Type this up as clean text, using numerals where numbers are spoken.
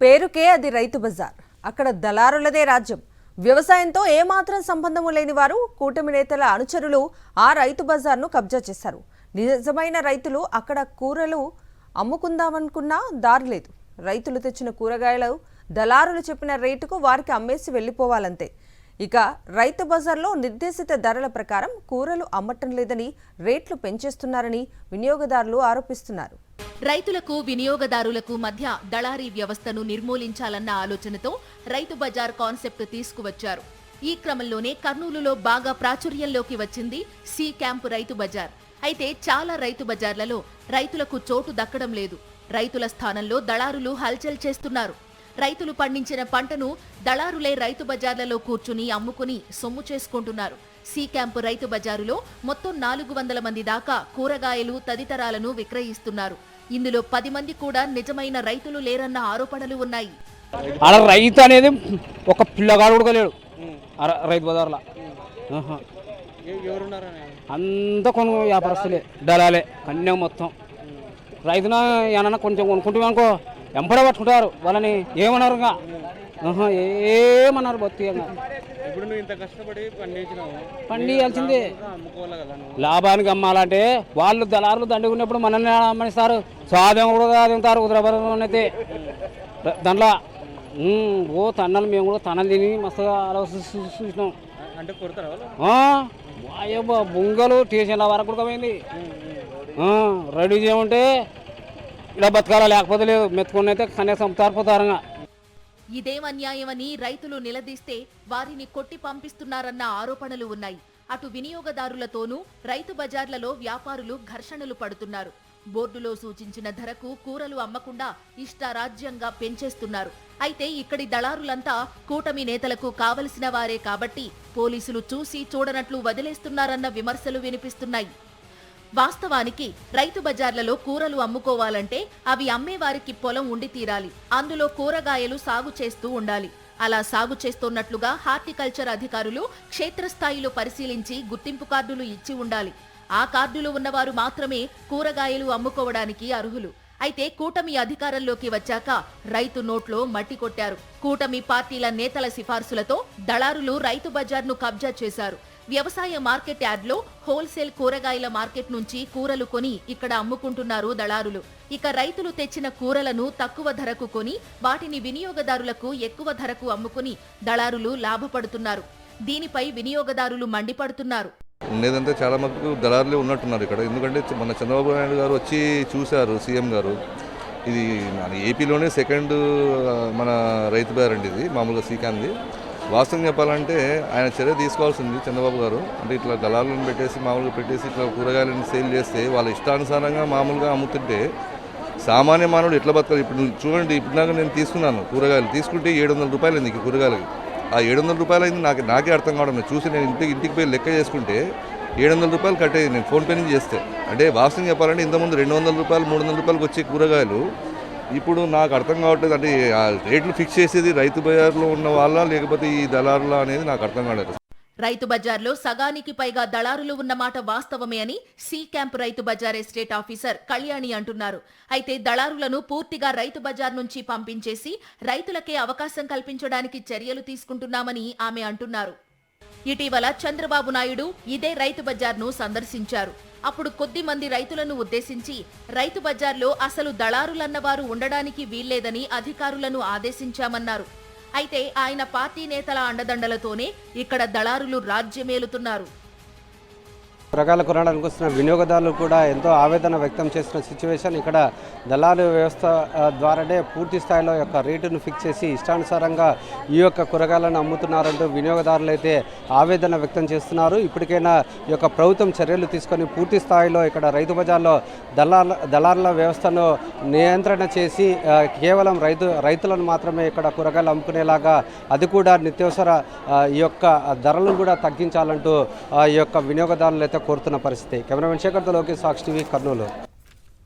పేరుకే అది రైతు బజార్. అక్కడ దళారులదే రాజ్యం. వ్యవసాయంతో ఏమాత్రం సంబంధం లేని వారు కూటమి నేతల అనుచరులు ఆ రైతు బజార్ను కబ్జా చేశారు. నిజమైన రైతులు అక్కడ కూరలు అమ్ముకుందామనుకున్నా దారి లేదు. రైతులు తెచ్చిన కూరగాయలు దళారులు చెప్పిన రేటుకు వారికి అమ్మేసి వెళ్లిపోవాలంతే. ఇక రైతు బజార్లో నిర్దేశిత ధరల ప్రకారం కూరలు అమ్మటం లేదని, రేట్లు పెంచేస్తున్నారని వినియోగదారులు ఆరోపిస్తున్నారు. రైతులకు వినియోగదారులకు మధ్య దళారీ వ్యవస్థను నిర్మూలించాలన్న ఆలోచనతో రైతు బజార్ కాన్సెప్ట్ తీసుకువచ్చారు. ఈ క్రమంలోనే కర్నూలులో బాగా ప్రాచుర్యంలోకి వచ్చింది సి క్యాంప్ రైతు బజార్. అయితే చాలా రైతు బజార్లలో రైతులకు చోటు దక్కడం లేదు. రైతుల స్థానంలో దళారులు హల్చల్ చేస్తున్నారు. రైతులు పండించిన పంటను దళారులే రైతు బజార్లలో కూర్చుని అమ్ముకుని సొమ్ము చేసుకుంటున్నారు. సి క్యాంప్ రైతు బజారులో మొత్తం 400 మంది దాకా కూరగాయలు తదితరాలను విక్రయిస్తున్నారు. ఇందులో 10 మంది కూడా నిజమైన రైతులు లేరన్న ఆరోపణలు ఉన్నాయి. అలా రైతు అనేది ఒక పిల్లగాడు కూడా లేడు రైతు బజార్లో. అంతా కొను వ్యాపారస్తులే, దళాలే కన్యా మొత్తం. రైతున ఏమన్నా కొంచెం కొనుక్కుంటే అనుకో ఎంపడ పట్టుకుంటారు. వాళ్ళని ఏమన్నారు, ఏమన్నారు బొత్తిగా. పండియాల్సిందే. లాభానికి అమ్మాలంటే వాళ్ళు దళారులు దండుకున్నప్పుడు మనల్ని అమ్మనిస్తారు. స్వాధీనం కూడా తింటారు. ఉత్తరభారతం అయితే దాంట్లో ఓ తన్నలు మేము కూడా తనలు తిని మస్తుగా చూసినాం. బొంగలు స్టేషన్ల వరకు కూడా పోయింది. రెడీ చేయమంటే ఇలా బతకాలా, లేకపోతే లేదు. మెత్తుకుని అయితే కనీసం తారిపోతారుగా. ఇదేం అన్యాయమని రైతులు నిలదీస్తే వారిని కొట్టి పంపిస్తున్నారన్న ఆరోపణలు ఉన్నాయి. అటు వినియోగదారులతోనూ రైతు బజార్లలో వ్యాపారులు ఘర్షణలు పడుతున్నారు. బోర్డులో సూచించిన ధరకు కూరలు అమ్మకుండా ఇష్టారాజ్యంగా పెంచేస్తున్నారు. అయితే ఇక్కడి దళారులంతా కూటమి నేతలకు కావలసిన వారే కాబట్టి పోలీసులు చూసి చూడనట్లు వదిలేస్తున్నారన్న విమర్శలు వినిపిస్తున్నాయి. వాస్తవానికి రైతు బజార్లలో కూరలు అమ్ముకోవాలంటే అవి అమ్మేవారికి పొలం ఉండి తీరాలి. అందులో కూరగాయలు సాగు చేస్తూ ఉండాలి. అలా సాగు చేస్తున్నట్లుగా హార్టికల్చర్ అధికారులు క్షేత్రస్థాయిలో పరిశీలించి గుర్తింపు కార్డులు ఇచ్చి ఉండాలి. ఆ కార్డులు ఉన్నవారు మాత్రమే కూరగాయలు అమ్ముకోవడానికి అర్హులు. అయితే కూటమి అధికారంలోకి వచ్చాక రైతు నోట్లో మట్టి కొట్టారు. కూటమి పార్టీల నేతల సిఫార్సులతో దళారులు రైతు బజార్ను కబ్జా చేశారు. వ్యవసాయ మార్కెట్ యార్డ్లో హోల్సేల్ కూరగాయల మార్కెట్ నుంచి కూరలు కొని ఇక్కడ అమ్ముకుంటున్నారు దళారులు. ఇక రైతులు తెచ్చిన కూరలను తక్కువ ధరకు కొని వాటిని వినియోగదారులకు ఎక్కువ ధరకు అమ్ముకుని దళారులు లాభపడుతున్నారు. దీనిపై వినియోగదారులు మండిపడుతున్నారు. లేదంటే చాలా మటుకు దళారులే ఉన్నట్టున్నారు ఇక్కడ. ఎందుకంటే మన చంద్రబాబు నాయుడు గారు వచ్చి చూశారు, సీఎం గారు. ఇది మన ఏపీలోనే సెకండ్ మన రైతు బజార్ అండి ఇది, మామూలుగా సీకాంది. వాస్తవం చెప్పాలంటే ఆయన చర్య తీసుకోవాల్సింది చంద్రబాబు గారు. అంటే ఇట్లా దళాలను పెట్టేసి మామూలుగా పెట్టేసి ఇట్లా కూరగాయలను సేల్ చేస్తే వాళ్ళ ఇష్టానుసారంగా మామూలుగా అమ్ముతుంటే సామాన్య మానవుడు ఎట్లా బతకాలి? ఇప్పుడు చూడండి, ఇప్పుడు నేను తీసుకున్నాను కూరగాయలు, తీసుకుంటే 700 రూపాయలు అయింది ఈ కూరగాయలకి. ఆ 700 రూపాయలు అయింది నాకే అర్థం కావడం లేదు. చూసి నేను ఇంటికి పోయి లెక్క చేసుకుంటే 700 రూపాయలు కట్టేది నేను ఫోన్పే నుంచి చేస్తే. అంటే వాస్తవం చెప్పాలంటే ఇంతకుముందు 200 రూపాయలు 300 రూపాయలకు వచ్చే కూరగాయలు ఇప్పుడు నాకు అర్థం కావట్లేదు. అంటే ఆ రేట్లు ఫిక్స్ చేసేది రైతు బజార్లో ఉన్న వాళ్ళ లేకపోతే ఈ దళారుల అనేది నాకు అర్థం కాలేదు. రైతు బజార్లో సగానికి పైగా దళారులు ఉన్నమాట వాస్తవమే అని C camp Rythu Bazar estate officer Kalyani అంటున్నారు. అయితే దళారులను పూర్తిగా రైతు బజార్ నుంచి పంపించేసి రైతులకే అవకాశం కల్పించడానికి చర్యలు తీసుకుంటున్నామని ఆమె అంటున్నారు. ఇటీవల చంద్రబాబు నాయుడు ఇదే రైతు బజార్ను సందర్శించారు. అప్పుడు కొద్ది మంది రైతులను ఉద్దేశించి రైతు బజార్లో అసలు దళారులన్నవారు ఉండడానికి వీల్లేదని అధికారులను ఆదేశించామన్నారు. అయితే ఆయన పార్టీ నేతల అండదండలతోనే ఇక్కడ దళారులు రాజ్యమేలుతున్నారు. కూరగాయలు కొనడానికి వస్తున్న వినియోగదారులు కూడా ఎంతో ఆవేదన వ్యక్తం చేస్తున్న సిచ్యువేషన్. ఇక్కడ దళారు వ్యవస్థ ద్వారానే పూర్తి స్థాయిలో యొక్క రేటును ఫిక్స్ చేసి ఇష్టానుసారంగా ఈ యొక్క కూరగాయలను అమ్ముతున్నారంటూ వినియోగదారులు అయితే ఆవేదన వ్యక్తం చేస్తున్నారు. ఇప్పటికైనా ఈ యొక్క ప్రభుత్వం చర్యలు తీసుకొని పూర్తి స్థాయిలో ఇక్కడ రైతు బజార్లో దళారుల వ్యవస్థను నియంత్రణ చేసి కేవలం రైతులను మాత్రమే ఇక్కడ కూరగాయలు అమ్ముకునేలాగా, అది కూడా నిత్యావసర ఈ యొక్క ధరలను కూడా తగ్గించాలంటూ ఈ యొక్క వినియోగదారులు అయితే కోరుతున్న పరిస్థితి. కెమెరామెన్ శేఖర్తో లోకేష్, సాక్షి టీవీ, కర్నూలు.